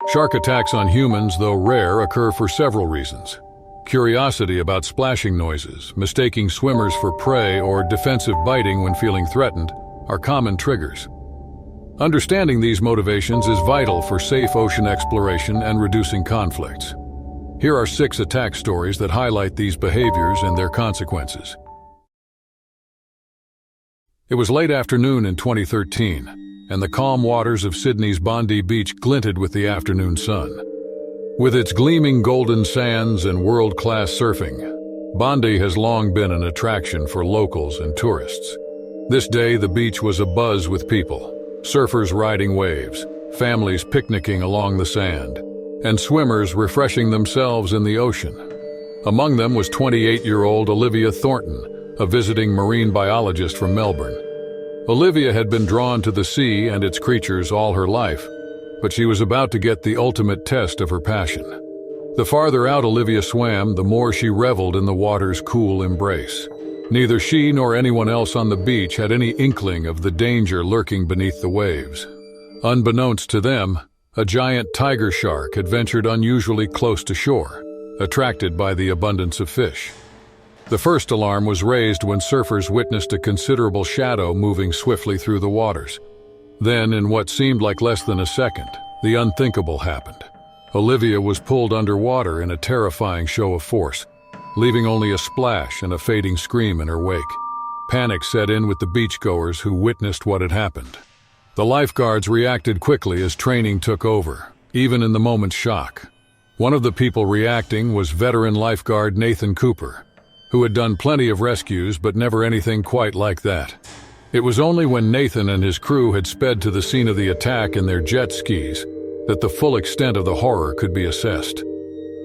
Shark attacks on humans, though rare, occur for several reasons. Curiosity about splashing noises, mistaking swimmers for prey, or defensive biting when feeling threatened are common triggers. Understanding these motivations is vital for safe ocean exploration and reducing conflicts. Here are 6 attack stories that highlight these behaviors and their consequences. It was late afternoon in 2013, and the calm waters of Sydney's Bondi Beach glinted with the afternoon sun. With its gleaming golden sands and world-class surfing, Bondi has long been an attraction for locals and tourists. This day, the beach was abuzz with people, surfers riding waves, families picnicking along the sand, and swimmers refreshing themselves in the ocean. Among them was 28-year-old Olivia Thornton, a visiting marine biologist from Melbourne. Olivia had been drawn to the sea and its creatures all her life, but she was about to get the ultimate test of her passion. The farther out Olivia swam, the more she reveled in the water's cool embrace. Neither she nor anyone else on the beach had any inkling of the danger lurking beneath the waves. Unbeknownst to them, a giant tiger shark had ventured unusually close to shore, attracted by the abundance of fish. The first alarm was raised when surfers witnessed a considerable shadow moving swiftly through the waters. Then, in what seemed like less than a second, the unthinkable happened. Olivia was pulled underwater in a terrifying show of force, leaving only a splash and a fading scream in her wake. Panic set in with the beachgoers who witnessed what had happened. The lifeguards reacted quickly as training took over, even in the moment's shock. One of the people reacting was veteran lifeguard Nathan Cooper, who had done plenty of rescues but never anything quite like that. It was only when Nathan and his crew had sped to the scene of the attack in their jet skis that the full extent of the horror could be assessed.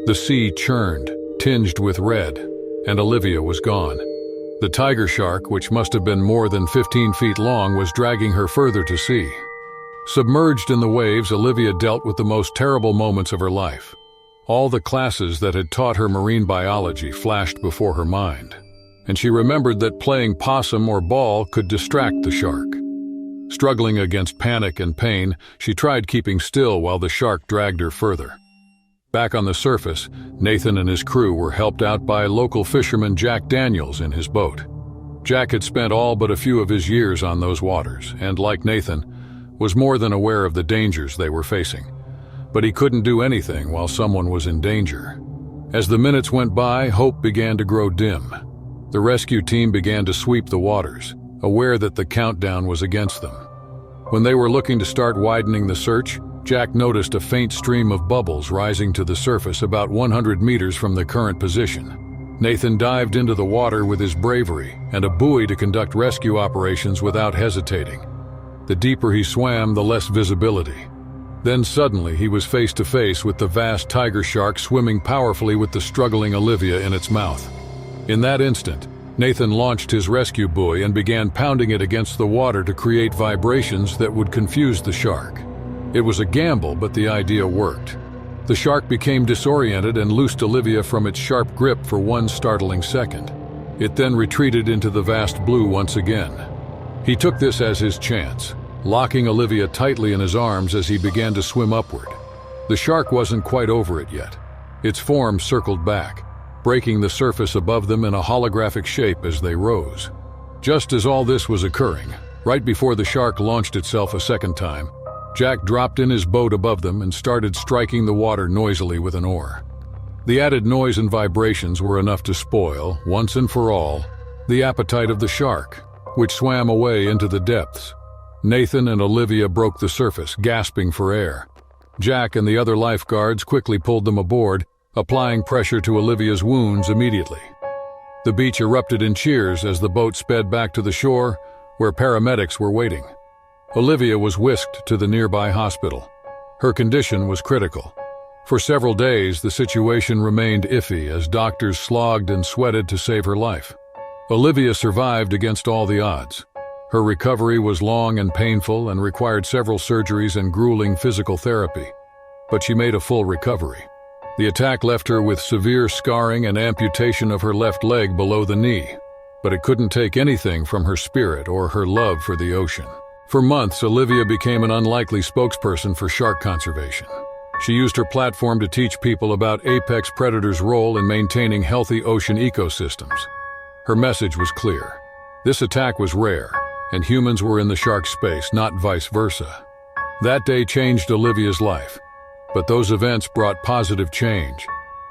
The sea churned, tinged with red, and Olivia was gone. The tiger shark, which must have been more than 15 feet long, was dragging her further to sea. Submerged in the waves, Olivia dealt with the most terrible moments of her life. All the classes that had taught her marine biology flashed before her mind, and she remembered that playing possum or ball could distract the shark. Struggling against panic and pain, she tried keeping still while the shark dragged her further. Back on the surface, Nathan and his crew were helped out by local fisherman Jack Daniels in his boat. Jack had spent all but a few of his years on those waters and, like Nathan, was more than aware of the dangers they were facing. But he couldn't do anything while someone was in danger. As the minutes went by, hope began to grow dim. The rescue team began to sweep the waters, aware that the countdown was against them. When they were looking to start widening the search, Jack noticed a faint stream of bubbles rising to the surface about 100 meters from the current position. Nathan dived into the water with his bravery and a buoy to conduct rescue operations without hesitating. The deeper he swam, the less visibility. Then suddenly he was face to face with the vast tiger shark swimming powerfully with the struggling Olivia in its mouth. In that instant, Nathan launched his rescue buoy and began pounding it against the water to create vibrations that would confuse the shark. It was a gamble, but the idea worked. The shark became disoriented and loosed Olivia from its sharp grip for one startling second. It then retreated into the vast blue once again. He took this as his chance, locking Olivia tightly in his arms as he began to swim upward. The shark wasn't quite over it yet. Its form circled back, breaking the surface above them in a holographic shape as they rose. Just as all this was occurring, right before the shark launched itself a second time, Jack dropped in his boat above them and started striking the water noisily with an oar. The added noise and vibrations were enough to spoil, once and for all, the appetite of the shark, which swam away into the depths. Nathan and Olivia broke the surface, gasping for air. Jack and the other lifeguards quickly pulled them aboard, applying pressure to Olivia's wounds immediately. The beach erupted in cheers as the boat sped back to the shore, where paramedics were waiting. Olivia was whisked to the nearby hospital. Her condition was critical. For several days, the situation remained iffy as doctors slogged and sweated to save her life. Olivia survived against all the odds. Her recovery was long and painful and required several surgeries and grueling physical therapy, but she made a full recovery. The attack left her with severe scarring and amputation of her left leg below the knee, but it couldn't take anything from her spirit or her love for the ocean. For months, Olivia became an unlikely spokesperson for shark conservation. She used her platform to teach people about apex predators' role in maintaining healthy ocean ecosystems. Her message was clear. This attack was rare, and humans were in the shark's space, not vice versa. That day changed Olivia's life, but those events brought positive change.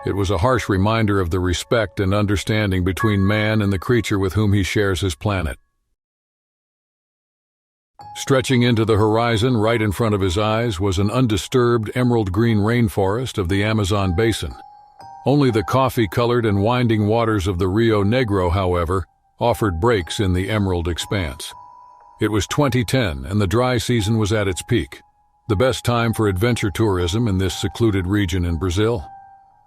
It was a harsh reminder of the respect and understanding between man and the creature with whom he shares his planet. Stretching into the horizon right in front of his eyes was an undisturbed emerald-green rainforest of the Amazon basin. Only the coffee-colored and winding waters of the Rio Negro, however, offered breaks in the emerald expanse. It was 2010, and the dry season was at its peak, the best time for adventure tourism in this secluded region in Brazil.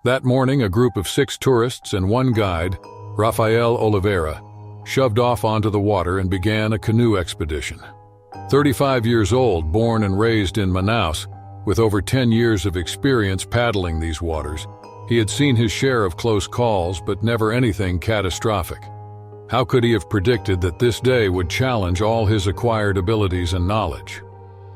That morning, a group of 6 tourists and 1 guide, Rafael Oliveira, shoved off onto the water and began a canoe expedition. 35 years old, born and raised in Manaus, with over 10 years of experience paddling these waters, he had seen his share of close calls, but never anything catastrophic. How could he have predicted that this day would challenge all his acquired abilities and knowledge?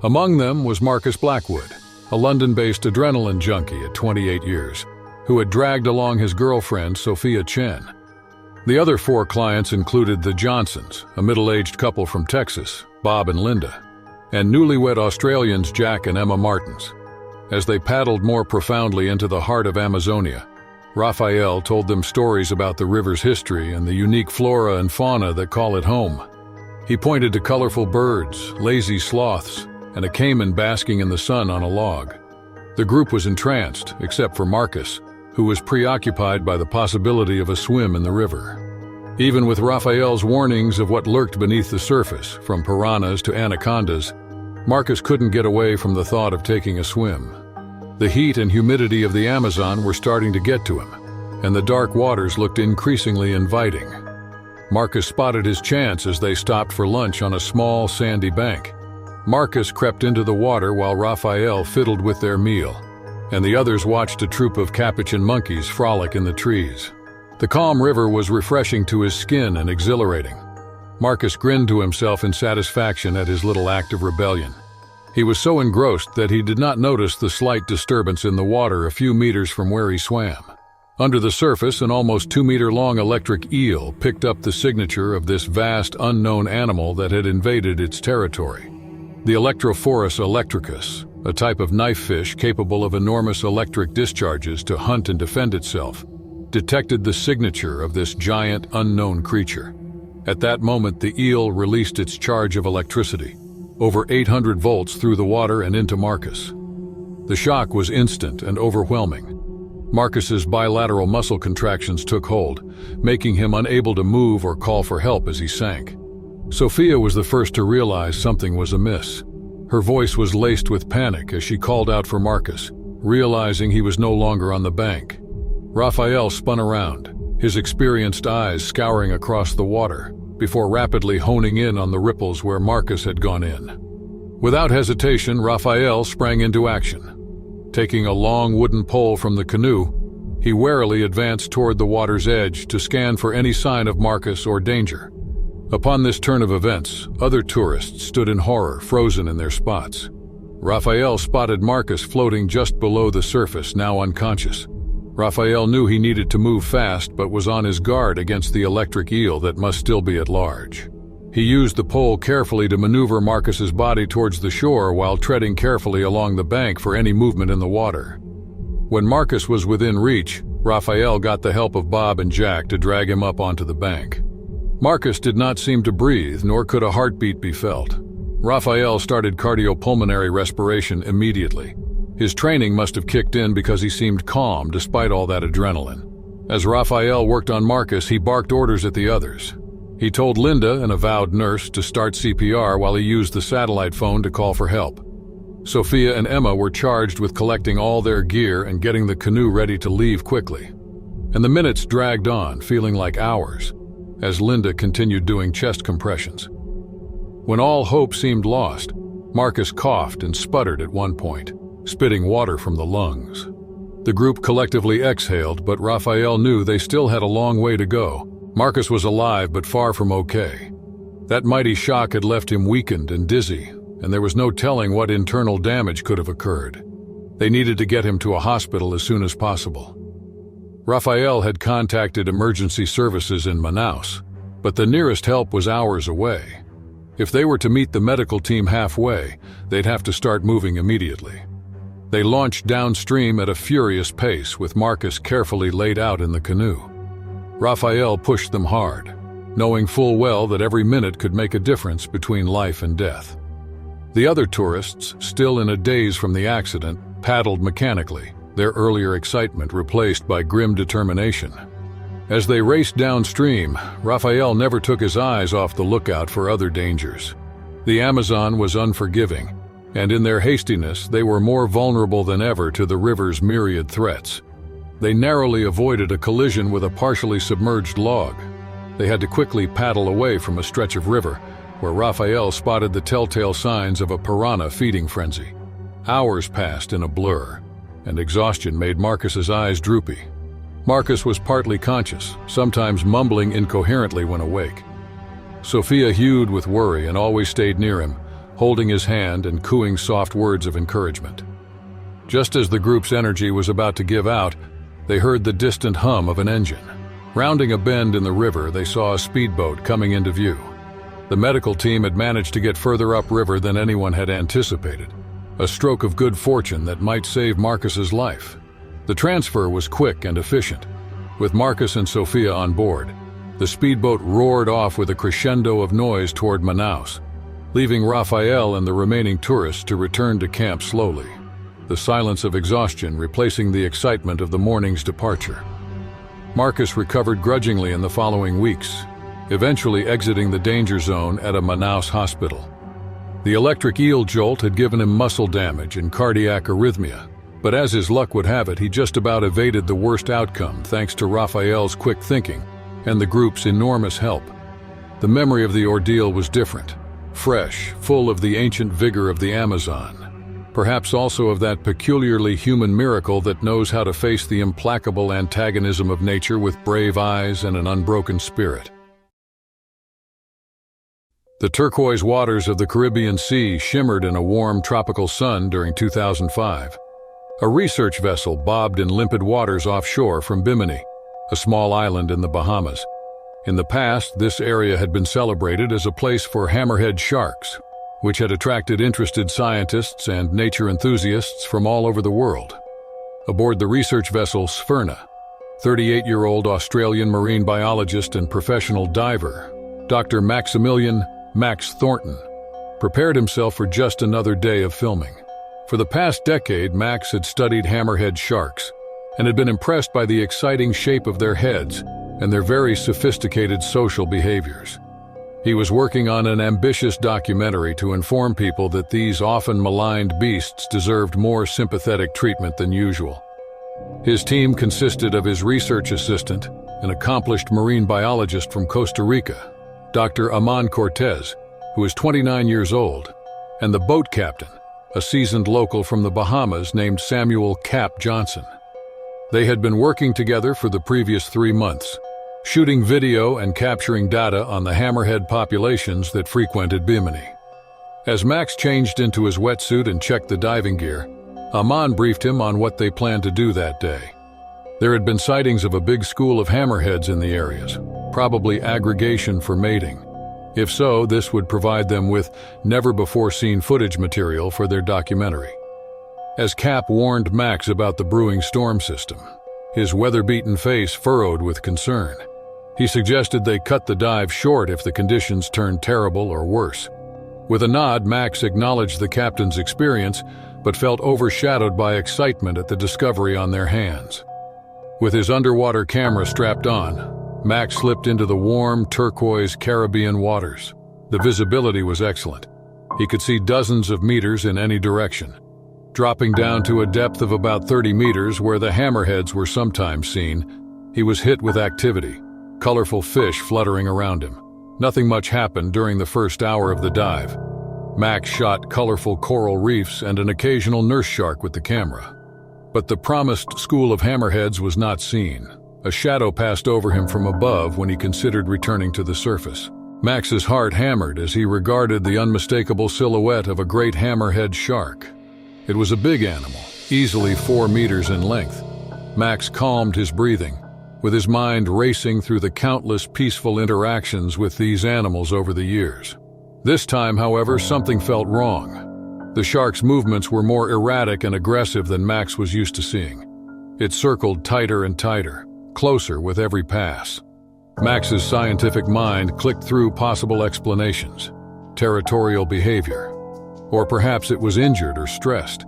Among them was Marcus Blackwood, a London-based adrenaline junkie at 28 years, who had dragged along his girlfriend, Sophia Chen. The other 4 clients included the Johnsons, a middle-aged couple from Texas, Bob and Linda, and newlywed Australians Jack and Emma Martins. As they paddled more profoundly into the heart of Amazonia, Rafael told them stories about the river's history and the unique flora and fauna that call it home. He pointed to colorful birds, lazy sloths, and a caiman basking in the sun on a log. The group was entranced, except for Marcus, who was preoccupied by the possibility of a swim in the river. Even with Rafael's warnings of what lurked beneath the surface, from piranhas to anacondas, Marcus couldn't get away from the thought of taking a swim. The heat and humidity of the Amazon were starting to get to him, and the dark waters looked increasingly inviting. Marcus spotted his chance as they stopped for lunch on a small, sandy bank. Marcus crept into the water while Rafael fiddled with their meal, and the others watched a troop of capuchin monkeys frolic in the trees. The calm river was refreshing to his skin and exhilarating. Marcus grinned to himself in satisfaction at his little act of rebellion. He was so engrossed that he did not notice the slight disturbance in the water a few meters from where he swam. Under the surface, an almost 2-meter-long electric eel picked up the signature of this vast, unknown animal that had invaded its territory. The Electrophorus electricus, a type of knife fish capable of enormous electric discharges to hunt and defend itself, detected the signature of this giant, unknown creature. At that moment, the eel released its charge of electricity, over 800 volts through the water and into Marcus. The shock was instant and overwhelming. Marcus's bilateral muscle contractions took hold, making him unable to move or call for help as he sank. Sophia was the first to realize something was amiss. Her voice was laced with panic as she called out for Marcus, realizing he was no longer on the bank. Rafael spun around, his experienced eyes scouring across the water, before rapidly honing in on the ripples where Marcus had gone in. Without hesitation, Rafael sprang into action. Taking a long wooden pole from the canoe, he warily advanced toward the water's edge to scan for any sign of Marcus or danger. Upon this turn of events, other tourists stood in horror, frozen in their spots. Rafael spotted Marcus floating just below the surface, now unconscious. Rafael knew he needed to move fast, but was on his guard against the electric eel that must still be at large. He used the pole carefully to maneuver Marcus's body towards the shore while treading carefully along the bank for any movement in the water. When Marcus was within reach, Rafael got the help of Bob and Jack to drag him up onto the bank. Marcus did not seem to breathe, nor could a heartbeat be felt. Rafael started cardiopulmonary respiration immediately. His training must have kicked in because he seemed calm despite all that adrenaline. As Rafael worked on Marcus, he barked orders at the others. He told Linda, an avowed nurse, to start CPR while he used the satellite phone to call for help. Sophia and Emma were charged with collecting all their gear and getting the canoe ready to leave quickly. And the minutes dragged on, feeling like hours, as Linda continued doing chest compressions. When all hope seemed lost, Marcus coughed and sputtered at one point, spitting water from the lungs. The group collectively exhaled, but Rafael knew they still had a long way to go. Marcus was alive but far from okay. That mighty shock had left him weakened and dizzy, and there was no telling what internal damage could have occurred. They needed to get him to a hospital as soon as possible. Rafael had contacted emergency services in Manaus, but the nearest help was hours away. If they were to meet the medical team halfway, they'd have to start moving immediately. They launched downstream at a furious pace, with Marcus carefully laid out in the canoe. Rafael pushed them hard, knowing full well that every minute could make a difference between life and death. The other tourists, still in a daze from the accident, paddled mechanically, their earlier excitement replaced by grim determination. As they raced downstream, Rafael never took his eyes off the lookout for other dangers. The Amazon was unforgiving, and in their hastiness they were more vulnerable than ever to the river's myriad threats. They narrowly avoided a collision with a partially submerged log. They had to quickly paddle away from a stretch of river, where Rafael spotted the telltale signs of a piranha feeding frenzy. Hours passed in a blur, and exhaustion made Marcus's eyes droopy. Marcus was partly conscious, sometimes mumbling incoherently when awake. Sophia hewed with worry and always stayed near him, holding his hand and cooing soft words of encouragement. Just as the group's energy was about to give out, they heard the distant hum of an engine. Rounding a bend in the river, they saw a speedboat coming into view. The medical team had managed to get further upriver than anyone had anticipated, a stroke of good fortune that might save Marcus's life. The transfer was quick and efficient. With Marcus and Sophia on board, the speedboat roared off with a crescendo of noise toward Manaus, leaving Rafael and the remaining tourists to return to camp slowly, the silence of exhaustion replacing the excitement of the morning's departure. Marcus recovered grudgingly in the following weeks, eventually exiting the danger zone at a Manaus hospital. The electric eel jolt had given him muscle damage and cardiac arrhythmia, but as his luck would have it, he just about evaded the worst outcome thanks to Rafael's quick thinking and the group's enormous help. The memory of the ordeal was different, fresh, full of the ancient vigor of the Amazon, perhaps also of that peculiarly human miracle that knows how to face the implacable antagonism of nature with brave eyes and an unbroken spirit. The turquoise waters of the Caribbean Sea shimmered in a warm tropical sun during 2005. A research vessel bobbed in limpid waters offshore from Bimini, a small island in the Bahamas. In the past, this area had been celebrated as a place for hammerhead sharks, which had attracted interested scientists and nature enthusiasts from all over the world. Aboard the research vessel Sphyrna, 38-year-old Australian marine biologist and professional diver, Dr. Maximilian Max Thornton, prepared himself for just another day of filming. For the past decade, Max had studied hammerhead sharks and had been impressed by the exciting shape of their heads and their very sophisticated social behaviors. He was working on an ambitious documentary to inform people that these often maligned beasts deserved more sympathetic treatment than usual. His team consisted of his research assistant, an accomplished marine biologist from Costa Rica, Dr. Aman Cortez, who is 29 years old, and the boat captain, a seasoned local from the Bahamas named Samuel Cap Johnson. They had been working together for the previous 3 months, shooting video and capturing data on the hammerhead populations that frequented Bimini. As Max changed into his wetsuit and checked the diving gear, Aman briefed him on what they planned to do that day. There had been sightings of a big school of hammerheads in the areas, probably aggregation for mating. If so, this would provide them with never-before-seen footage material for their documentary. As Cap warned Max about the brewing storm system, his weather-beaten face furrowed with concern. He suggested they cut the dive short if the conditions turned terrible or worse. With a nod, Max acknowledged the captain's experience, but felt overshadowed by excitement at the discovery on their hands. With his underwater camera strapped on, Max slipped into the warm, turquoise Caribbean waters. The visibility was excellent. He could see dozens of meters in any direction. Dropping down to a depth of about 30 meters where the hammerheads were sometimes seen, he was hit with activity, colorful fish fluttering around him. Nothing much happened during the first hour of the dive. Max shot colorful coral reefs and an occasional nurse shark with the camera. But the promised school of hammerheads was not seen. A shadow passed over him from above when he considered returning to the surface. Max's heart hammered as he regarded the unmistakable silhouette of a great hammerhead shark. It was a big animal, easily 4 meters in length. Max calmed his breathing, with his mind racing through the countless peaceful interactions with these animals over the years. This time, however, something felt wrong. The shark's movements were more erratic and aggressive than Max was used to seeing. It circled tighter and tighter, closer with every pass. Max's scientific mind clicked through possible explanations. Territorial behavior. Or perhaps it was injured or stressed.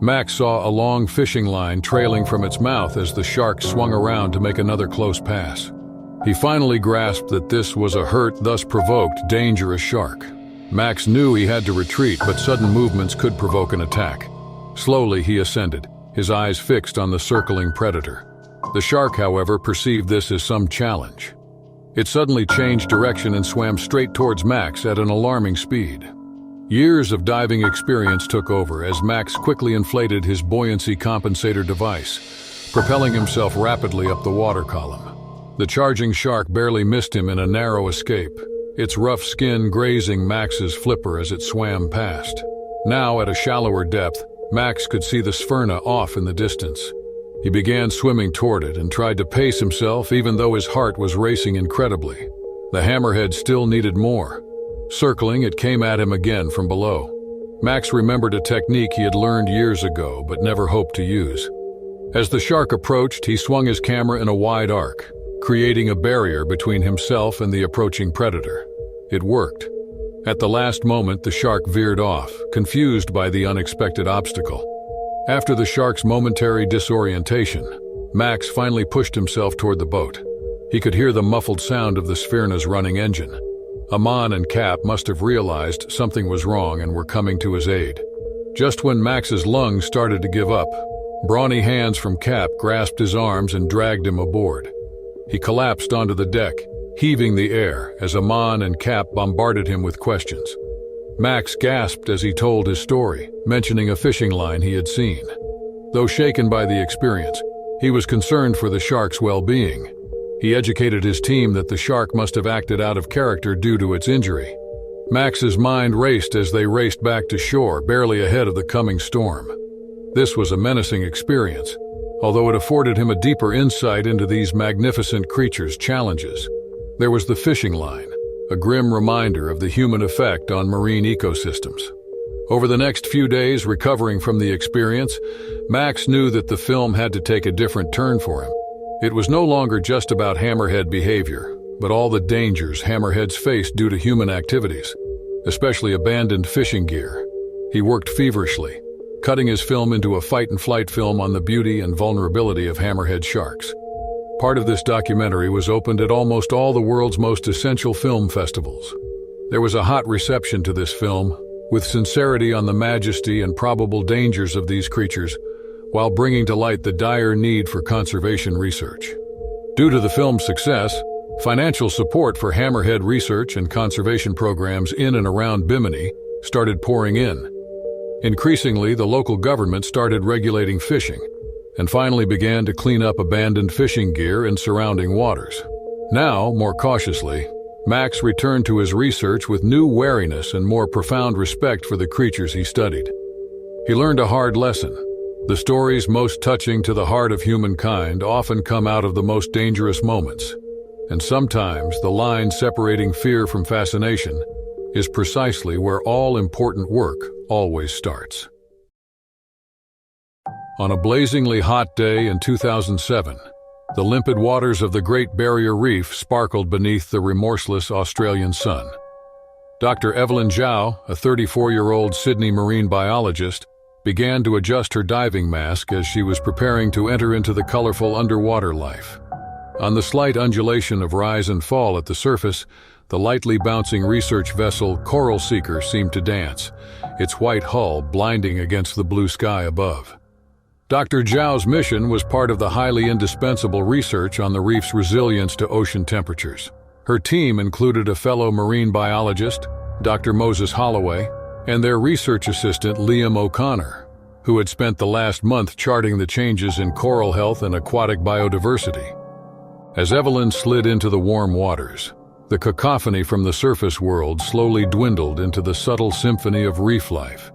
Max saw a long fishing line trailing from its mouth as the shark swung around to make another close pass. He finally grasped that this was a hurt, thus provoked, dangerous shark. Max knew he had to retreat, but sudden movements could provoke an attack. Slowly he ascended, his eyes fixed on the circling predator. The shark, however, perceived this as some challenge. It suddenly changed direction and swam straight towards Max at an alarming speed. Years of diving experience took over as Max quickly inflated his buoyancy compensator device, propelling himself rapidly up the water column. The charging shark barely missed him in a narrow escape, its rough skin grazing Max's flipper as it swam past. Now, at a shallower depth, Max could see the Sphyrna off in the distance. He began swimming toward it and tried to pace himself even though his heart was racing incredibly. The hammerhead still needed more. Circling, it came at him again from below. Max remembered a technique he had learned years ago but never hoped to use. As the shark approached, he swung his camera in a wide arc, creating a barrier between himself and the approaching predator. It worked. At the last moment, the shark veered off, confused by the unexpected obstacle. After the shark's momentary disorientation, Max finally pushed himself toward the boat. He could hear the muffled sound of the Sphyrna's running engine. Amon and Cap must have realized something was wrong and were coming to his aid. Just when Max's lungs started to give up, brawny hands from Cap grasped his arms and dragged him aboard. He collapsed onto the deck, heaving the air as Amon and Cap bombarded him with questions. Max gasped as he told his story, mentioning a fishing line he had seen. Though shaken by the experience, he was concerned for the shark's well-being. He educated his team that the shark must have acted out of character due to its injury. Max's mind raced as they raced back to shore, barely ahead of the coming storm. This was a menacing experience, although it afforded him a deeper insight into these magnificent creatures' challenges. There was the fishing line, a grim reminder of the human effect on marine ecosystems. Over the next few days, recovering from the experience, Max knew that the film had to take a different turn for him. It was no longer just about hammerhead behavior, but all the dangers hammerheads face due to human activities, especially abandoned fishing gear. He worked feverishly, cutting his film into a fight-and-flight film on the beauty and vulnerability of hammerhead sharks. Part of this documentary was opened at almost all the world's most essential film festivals. There was a hot reception to this film, with sincerity on the majesty and probable dangers of these creatures, while bringing to light the dire need for conservation research. Due to the film's success, financial support for hammerhead research and conservation programs in and around Bimini started pouring in. Increasingly, the local government started regulating fishing, and finally began to clean up abandoned fishing gear in surrounding waters. Now, more cautiously, Max returned to his research with new wariness and more profound respect for the creatures he studied. He learned a hard lesson. The stories most touching to the heart of humankind often come out of the most dangerous moments, and sometimes the line separating fear from fascination is precisely where all important work always starts. On a blazingly hot day in 2007, the limpid waters of the Great Barrier Reef sparkled beneath the remorseless Australian sun. Dr. Evelyn Zhao, a 34-year-old Sydney marine biologist, began to adjust her diving mask as she was preparing to enter into the colorful underwater life. On the slight undulation of rise and fall at the surface, the lightly bouncing research vessel Coral Seeker seemed to dance, its white hull blinding against the blue sky above. Dr. Zhao's mission was part of the highly indispensable research on the reef's resilience to ocean temperatures. Her team included a fellow marine biologist, Dr. Moses Holloway, and their research assistant Liam O'Connor, who had spent the last month charting the changes in coral health and aquatic biodiversity. As Evelyn slid into the warm waters, the cacophony from the surface world slowly dwindled into the subtle symphony of reef life.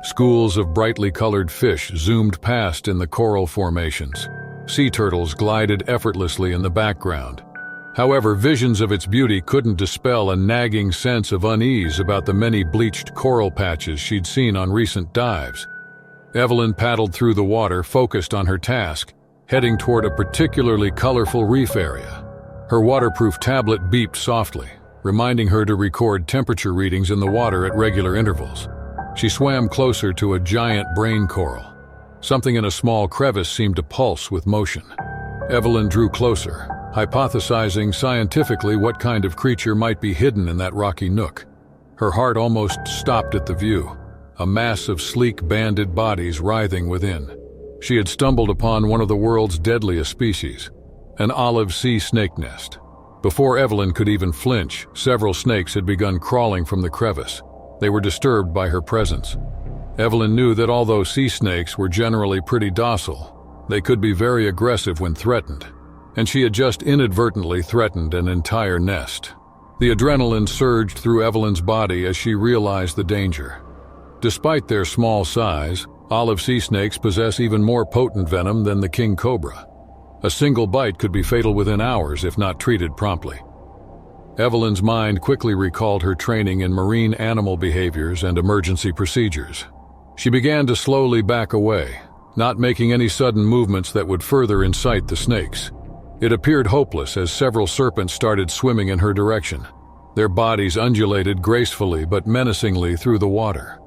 Schools of brightly colored fish zoomed past in the coral formations. Sea turtles glided effortlessly in the background. However, visions of its beauty couldn't dispel a nagging sense of unease about the many bleached coral patches she'd seen on recent dives. Evelyn paddled through the water, focused on her task, heading toward a particularly colorful reef area. Her waterproof tablet beeped softly, reminding her to record temperature readings in the water at regular intervals. She swam closer to a giant brain coral. Something in a small crevice seemed to pulse with motion. Evelyn drew closer, hypothesizing scientifically what kind of creature might be hidden in that rocky nook. Her heart almost stopped at the view, a mass of sleek, banded bodies writhing within. She had stumbled upon one of the world's deadliest species, an olive sea snake nest. Before Evelyn could even flinch, several snakes had begun crawling from the crevice. They were disturbed by her presence. Evelyn knew that although sea snakes were generally pretty docile, they could be very aggressive when threatened, and she had just inadvertently threatened an entire nest. The adrenaline surged through Evelyn's body as she realized the danger. Despite their small size, olive sea snakes possess even more potent venom than the king cobra. A single bite could be fatal within hours if not treated promptly. Evelyn's mind quickly recalled her training in marine animal behaviors and emergency procedures. She began to slowly back away, not making any sudden movements that would further incite the snakes. It appeared hopeless as several serpents started swimming in her direction. Their bodies undulated gracefully but menacingly through the water.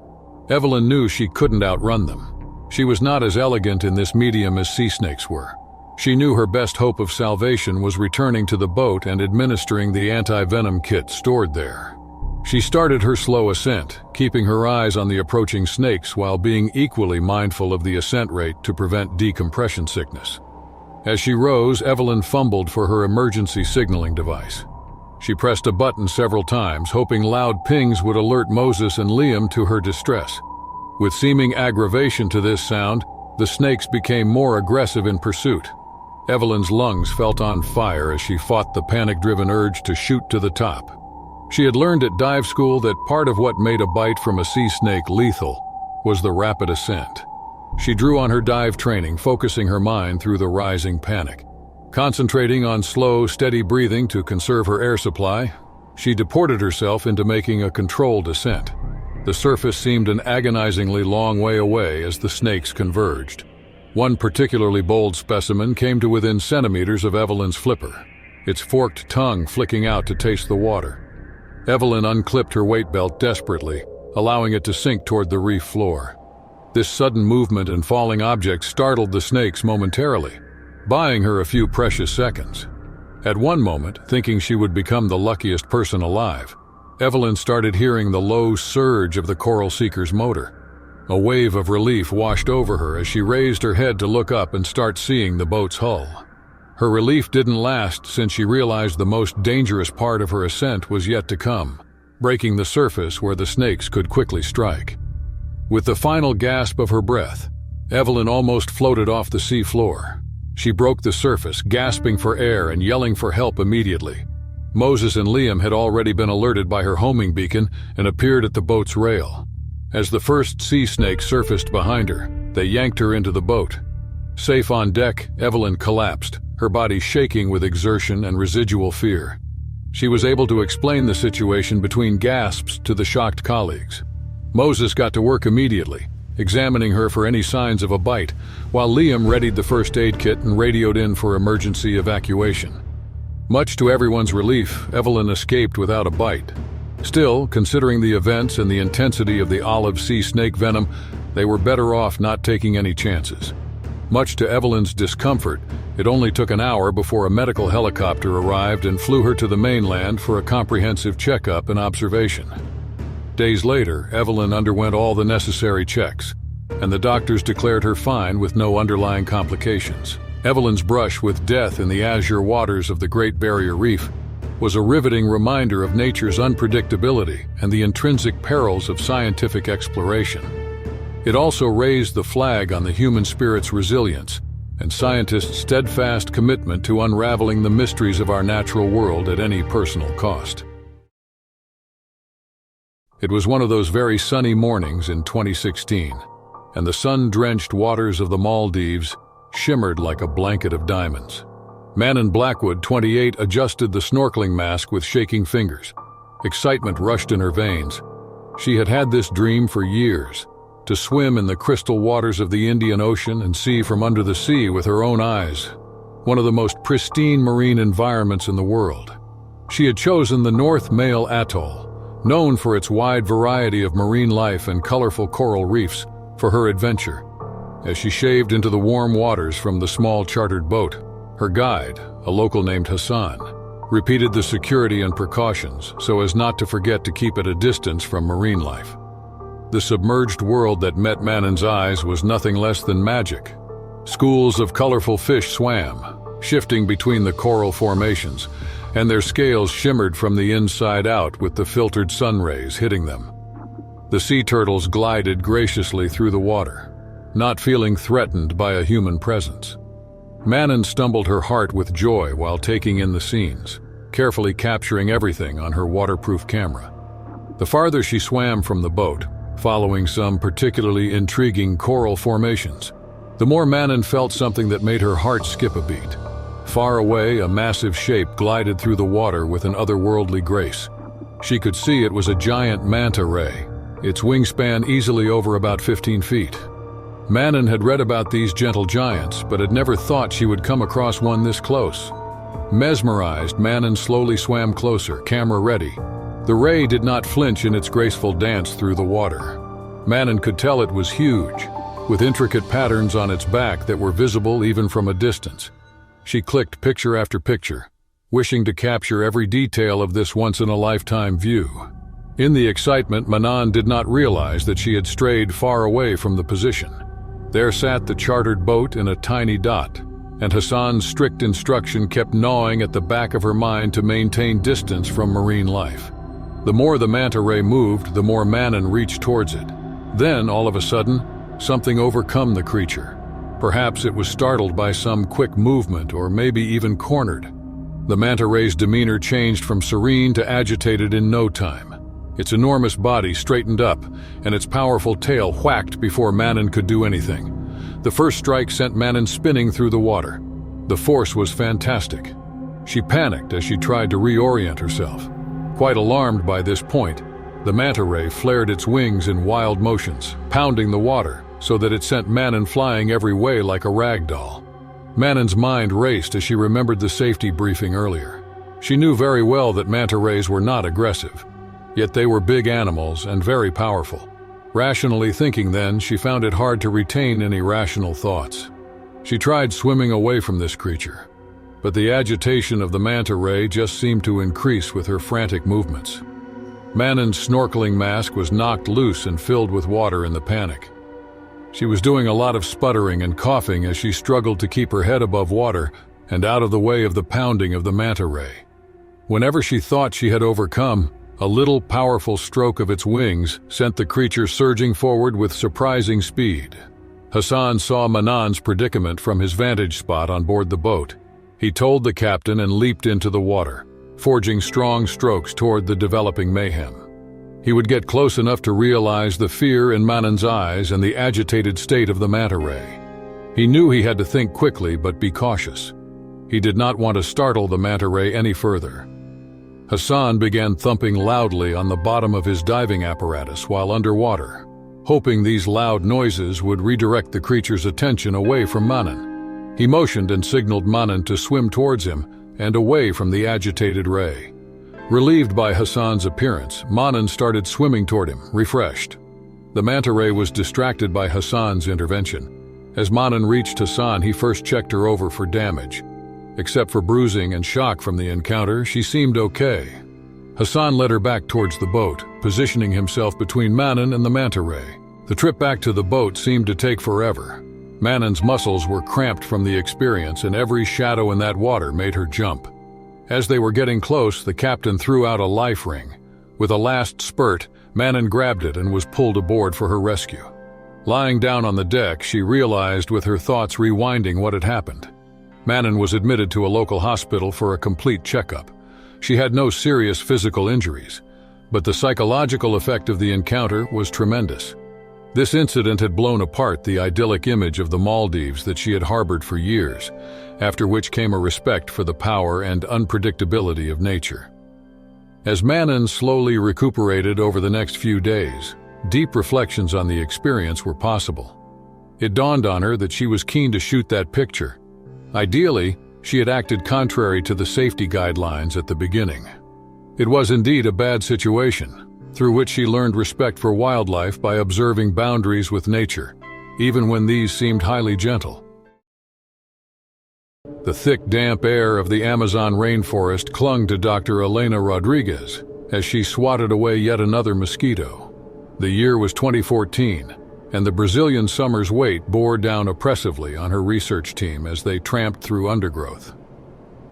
Evelyn knew she couldn't outrun them. She was not as elegant in this medium as sea snakes were. She knew her best hope of salvation was returning to the boat and administering the anti-venom kit stored there. She started her slow ascent, keeping her eyes on the approaching snakes while being equally mindful of the ascent rate to prevent decompression sickness. As she rose, Evelyn fumbled for her emergency signaling device. She pressed a button several times, hoping loud pings would alert Moses and Liam to her distress. With seeming aggravation to this sound, the snakes became more aggressive in pursuit. Evelyn's lungs felt on fire as she fought the panic-driven urge to shoot to the top. She had learned at dive school that part of what made a bite from a sea snake lethal was the rapid ascent. She drew on her dive training, focusing her mind through the rising panic. Concentrating on slow, steady breathing to conserve her air supply, she deported herself into making a controlled ascent. The surface seemed an agonizingly long way away as the snakes converged. One particularly bold specimen came to within centimeters of Evelyn's flipper, its forked tongue flicking out to taste the water. Evelyn unclipped her weight belt desperately, allowing it to sink toward the reef floor. This sudden movement and falling objects startled the snakes momentarily, buying her a few precious seconds. At one moment, thinking she would become the luckiest person alive, Evelyn started hearing the low surge of the Coral Seeker's motor. A wave of relief washed over her as she raised her head to look up and start seeing the boat's hull. Her relief didn't last since she realized the most dangerous part of her ascent was yet to come, breaking the surface where the snakes could quickly strike. With the final gasp of her breath, Evelyn almost floated off the sea floor. She broke the surface, gasping for air and yelling for help immediately. Moses and Liam had already been alerted by her homing beacon and appeared at the boat's rail. As the first sea snake surfaced behind her, they yanked her into the boat. Safe on deck, Evelyn collapsed, her body shaking with exertion and residual fear. She was able to explain the situation between gasps to the shocked colleagues. Moses got to work immediately, examining her for any signs of a bite, while Liam readied the first aid kit and radioed in for emergency evacuation. Much to everyone's relief, Evelyn escaped without a bite. Still, considering the events and the intensity of the olive sea snake venom, they were better off not taking any chances. Much to Evelyn's discomfort, it only took an hour before a medical helicopter arrived and flew her to the mainland for a comprehensive checkup and observation. Days later, Evelyn underwent all the necessary checks, and the doctors declared her fine with no underlying complications. Evelyn's brush with death in the azure waters of the Great Barrier Reef was a riveting reminder of nature's unpredictability and the intrinsic perils of scientific exploration. It also raised the flag on the human spirit's resilience and scientists' steadfast commitment to unraveling the mysteries of our natural world at any personal cost. It was one of those very sunny mornings in 2016, and the sun-drenched waters of the Maldives shimmered like a blanket of diamonds. Manon Blackwood, 28, adjusted the snorkeling mask with shaking fingers. Excitement rushed in her veins. She had had this dream for years, to swim in the crystal waters of the Indian Ocean and see from under the sea with her own eyes, one of the most pristine marine environments in the world. She had chosen the North Male Atoll, known for its wide variety of marine life and colorful coral reefs, for her adventure. As she shaved into the warm waters from the small chartered boat, her guide, a local named Hassan, repeated the security and precautions so as not to forget to keep at a distance from marine life. The submerged world that met Manon's eyes was nothing less than magic. Schools of colorful fish swam, shifting between the coral formations, and their scales shimmered from the inside out with the filtered sun rays hitting them. The sea turtles glided graciously through the water, not feeling threatened by a human presence. Manon stumbled her heart with joy while taking in the scenes, carefully capturing everything on her waterproof camera. The farther she swam from the boat, following some particularly intriguing coral formations, the more Manon felt something that made her heart skip a beat. Far away, a massive shape glided through the water with an otherworldly grace. She could see it was a giant manta ray, its wingspan easily over about 15 feet. Manon had read about these gentle giants, but had never thought she would come across one this close. Mesmerized, Manon slowly swam closer, camera ready. The ray did not flinch in its graceful dance through the water. Manon could tell it was huge, with intricate patterns on its back that were visible even from a distance. She clicked picture after picture, wishing to capture every detail of this once-in-a-lifetime view. In the excitement, Manon did not realize that she had strayed far away from the position. There sat the chartered boat in a tiny dot, and Hassan's strict instruction kept gnawing at the back of her mind to maintain distance from marine life. The more the manta ray moved, the more Manon reached towards it. Then, all of a sudden, something overcome the creature. Perhaps it was startled by some quick movement, or maybe even cornered. The manta ray's demeanor changed from serene to agitated in no time. Its enormous body straightened up, and its powerful tail whacked before Manon could do anything. The first strike sent Manon spinning through the water. The force was fantastic. She panicked as she tried to reorient herself. Quite alarmed by this point, the manta ray flared its wings in wild motions, pounding the water so that it sent Manon flying every way like a rag doll. Manon's mind raced as she remembered the safety briefing earlier. She knew very well that manta rays were not aggressive, yet they were big animals and very powerful. Rationally thinking then, she found it hard to retain any rational thoughts. She tried swimming away from this creature, but the agitation of the manta ray just seemed to increase with her frantic movements. Manon's snorkeling mask was knocked loose and filled with water in the panic. She was doing a lot of sputtering and coughing as she struggled to keep her head above water and out of the way of the pounding of the manta ray. Whenever she thought she had overcome, a little powerful stroke of its wings sent the creature surging forward with surprising speed. Hassan saw Manon's predicament from his vantage spot on board the boat. He told the captain and leaped into the water, forging strong strokes toward the developing mayhem. He would get close enough to realize the fear in Manon's eyes and the agitated state of the manta ray. He knew he had to think quickly but be cautious. He did not want to startle the manta ray any further. Hassan began thumping loudly on the bottom of his diving apparatus while underwater, hoping these loud noises would redirect the creature's attention away from Manon. He motioned and signaled Manon to swim towards him and away from the agitated ray. Relieved by Hassan's appearance, Manon started swimming toward him, refreshed. The manta ray was distracted by Hassan's intervention. As Manon reached Hassan, he first checked her over for damage. Except for bruising and shock from the encounter, she seemed okay. Hassan led her back towards the boat, positioning himself between Manon and the manta ray. The trip back to the boat seemed to take forever. Manon's muscles were cramped from the experience, and every shadow in that water made her jump. As they were getting close, the captain threw out a life ring. With a last spurt, Manon grabbed it and was pulled aboard for her rescue. Lying down on the deck, she realized with her thoughts rewinding what had happened. Manon was admitted to a local hospital for a complete checkup. She had no serious physical injuries, But the psychological effect of the encounter was tremendous. This incident had blown apart the idyllic image of the Maldives that she had harbored for years, after which came a respect for the power and unpredictability of nature. As Manon slowly recuperated over the next few days, deep reflections on the experience were possible. It dawned on her that she was keen to shoot that picture. Ideally, she had acted contrary to the safety guidelines at the beginning. It was indeed a bad situation, through which she learned respect for wildlife by observing boundaries with nature, even when these seemed highly gentle. The thick, damp air of the Amazon rainforest clung to Dr. Elena Rodriguez as she swatted away yet another mosquito. The year was 2014, and the Brazilian summer's weight bore down oppressively on her research team as they tramped through undergrowth.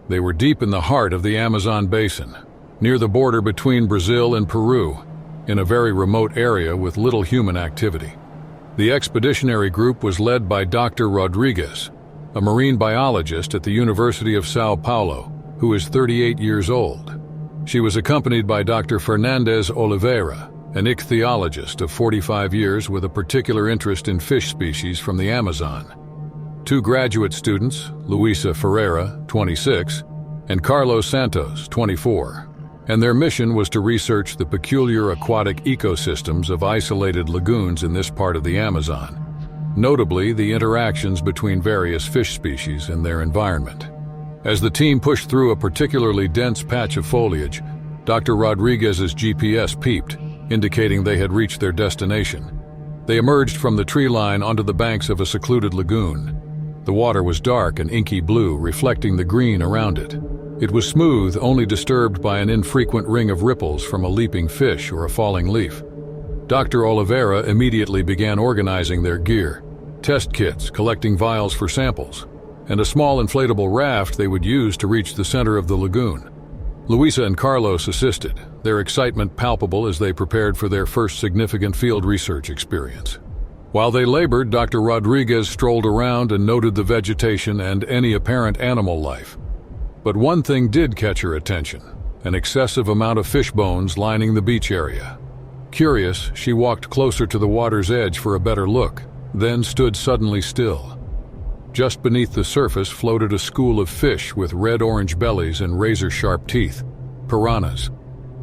They were deep in the heart of the Amazon basin, near the border between Brazil and Peru, in a very remote area with little human activity. The expeditionary group was led by Dr. Rodriguez, a marine biologist at the University of São Paulo, who is 38 years old. She was accompanied by Dr. Fernandez Oliveira, an ichthyologist of 45 years with a particular interest in fish species from the Amazon. Two graduate students, Luisa Ferreira, 26, and Carlos Santos, 24, and their mission was to research the peculiar aquatic ecosystems of isolated lagoons in this part of the Amazon, notably the interactions between various fish species and their environment. As the team pushed through a particularly dense patch of foliage, Dr. Rodriguez's GPS peeped, indicating they had reached their destination. They emerged from the tree line onto the banks of a secluded lagoon. The water was dark and inky blue, reflecting the green around it. It was smooth, only disturbed by an infrequent ring of ripples from a leaping fish or a falling leaf. Dr. Oliveira immediately began organizing their gear, test kits, collecting vials for samples, and a small inflatable raft they would use to reach the center of the lagoon. Luisa and Carlos assisted, their excitement palpable as they prepared for their first significant field research experience. While they labored, Dr. Rodriguez strolled around and noted the vegetation and any apparent animal life. But one thing did catch her attention: an excessive amount of fish bones lining the beach area. Curious, she walked closer to the water's edge for a better look, then stood suddenly still. Just beneath the surface floated a school of fish with red-orange bellies and razor-sharp teeth, piranhas.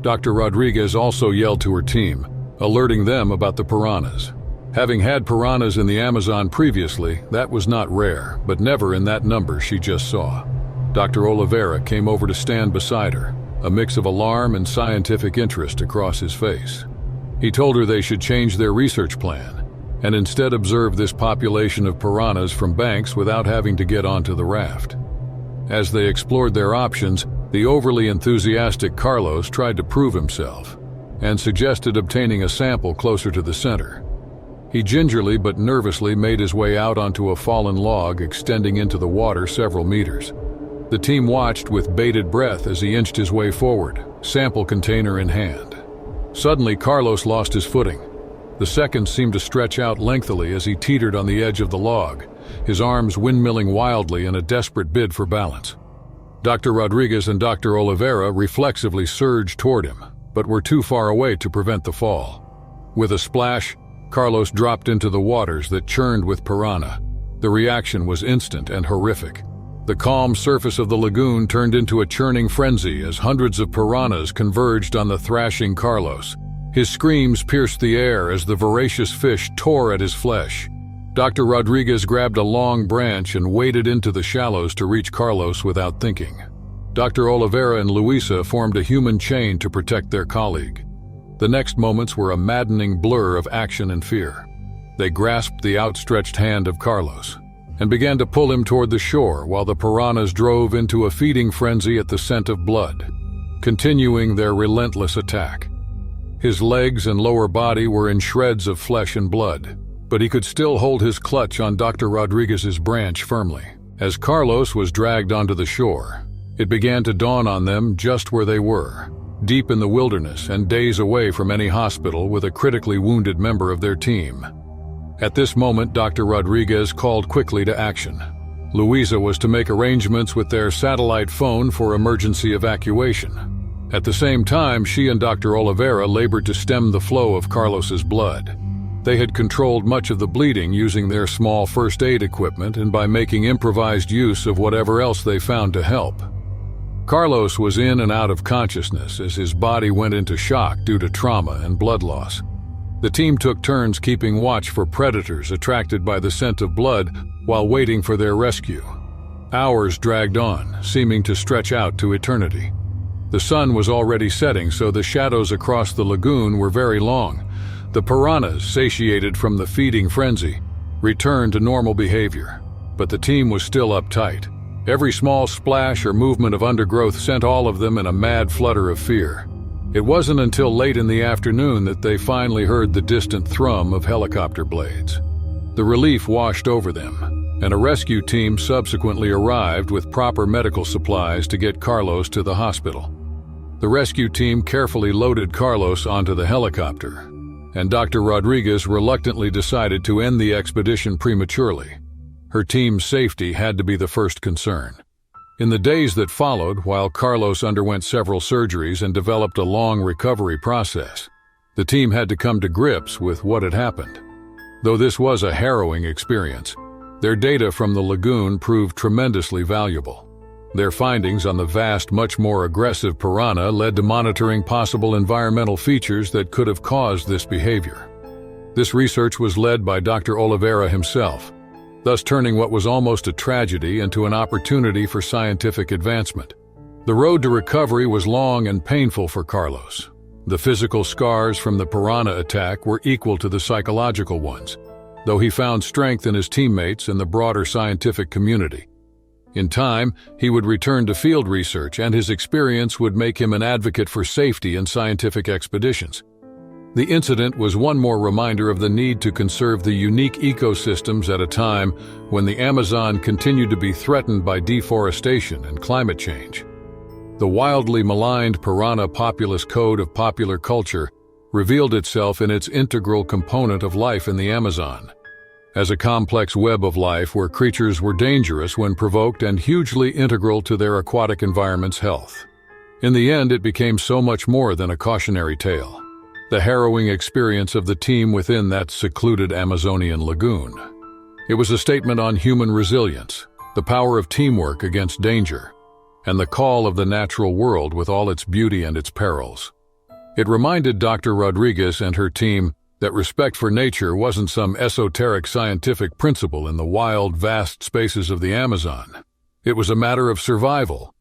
Dr. Rodriguez also yelled to her team, alerting them about the piranhas. Having had piranhas in the Amazon previously, that was not rare, but never in that number she just saw. Dr. Oliveira came over to stand beside her, a mix of alarm and scientific interest across his face. He told her they should change their research plan and instead observe this population of piranhas from banks without having to get onto the raft. As they explored their options, the overly enthusiastic Carlos tried to prove himself and suggested obtaining a sample closer to the center. He gingerly but nervously made his way out onto a fallen log extending into the water several meters. The team watched with bated breath as he inched his way forward, sample container in hand. Suddenly, Carlos lost his footing. The seconds seemed to stretch out lengthily as he teetered on the edge of the log, his arms windmilling wildly in a desperate bid for balance. Dr. Rodriguez and Dr. Oliveira reflexively surged toward him, but were too far away to prevent the fall. With a splash, Carlos dropped into the waters that churned with piranha. The reaction was instant and horrific. The calm surface of the lagoon turned into a churning frenzy as hundreds of piranhas converged on the thrashing Carlos. His screams pierced the air as the voracious fish tore at his flesh. Dr. Rodriguez grabbed a long branch and waded into the shallows to reach Carlos without thinking. Dr. Oliveira and Luisa formed a human chain to protect their colleague. The next moments were a maddening blur of action and fear. They grasped the outstretched hand of Carlos and began to pull him toward the shore while the piranhas drove into a feeding frenzy at the scent of blood, continuing their relentless attack. His legs and lower body were in shreds of flesh and blood, but he could still hold his clutch on Dr. Rodriguez's branch firmly. As Carlos was dragged onto the shore, it began to dawn on them just where they were, deep in the wilderness and days away from any hospital with a critically wounded member of their team. At this moment, Dr. Rodriguez called quickly to action. Luisa was to make arrangements with their satellite phone for emergency evacuation. At the same time, she and Dr. Oliveira labored to stem the flow of Carlos's blood. They had controlled much of the bleeding using their small first aid equipment and by making improvised use of whatever else they found to help. Carlos was in and out of consciousness as his body went into shock due to trauma and blood loss. The team took turns keeping watch for predators attracted by the scent of blood while waiting for their rescue. Hours dragged on, seeming to stretch out to eternity. The sun was already setting, so the shadows across the lagoon were very long. The piranhas, satiated from the feeding frenzy, returned to normal behavior, but the team was still uptight. Every small splash or movement of undergrowth sent all of them in a mad flutter of fear. It wasn't until late in the afternoon that they finally heard the distant thrum of helicopter blades. The relief washed over them, and a rescue team subsequently arrived with proper medical supplies to get Carlos to the hospital. The rescue team carefully loaded Carlos onto the helicopter, and Dr. Rodriguez reluctantly decided to end the expedition prematurely. Her team's safety had to be the first concern. In the days that followed, while Carlos underwent several surgeries and developed a long recovery process, the team had to come to grips with what had happened. Though this was a harrowing experience, their data from the lagoon proved tremendously valuable. Their findings on the vast, much more aggressive piranha led to monitoring possible environmental features that could have caused this behavior. This research was led by Dr. Oliveira himself, thus turning what was almost a tragedy into an opportunity for scientific advancement. The road to recovery was long and painful for Carlos. The physical scars from the piranha attack were equal to the psychological ones, though he found strength in his teammates and the broader scientific community. In time, he would return to field research, and his experience would make him an advocate for safety in scientific expeditions. The incident was one more reminder of the need to conserve the unique ecosystems at a time when the Amazon continued to be threatened by deforestation and climate change. The wildly maligned piranha populace code of popular culture revealed itself in its integral component of life in the Amazon, as a complex web of life where creatures were dangerous when provoked and hugely integral to their aquatic environment's health. In the end, it became so much more than a cautionary tale, the harrowing experience of the team within that secluded Amazonian lagoon. It was a statement on human resilience, the power of teamwork against danger, and the call of the natural world with all its beauty and its perils. It reminded Dr. Rodriguez and her team that respect for nature wasn't some esoteric scientific principle in the wild, vast spaces of the Amazon. It was a matter of survival,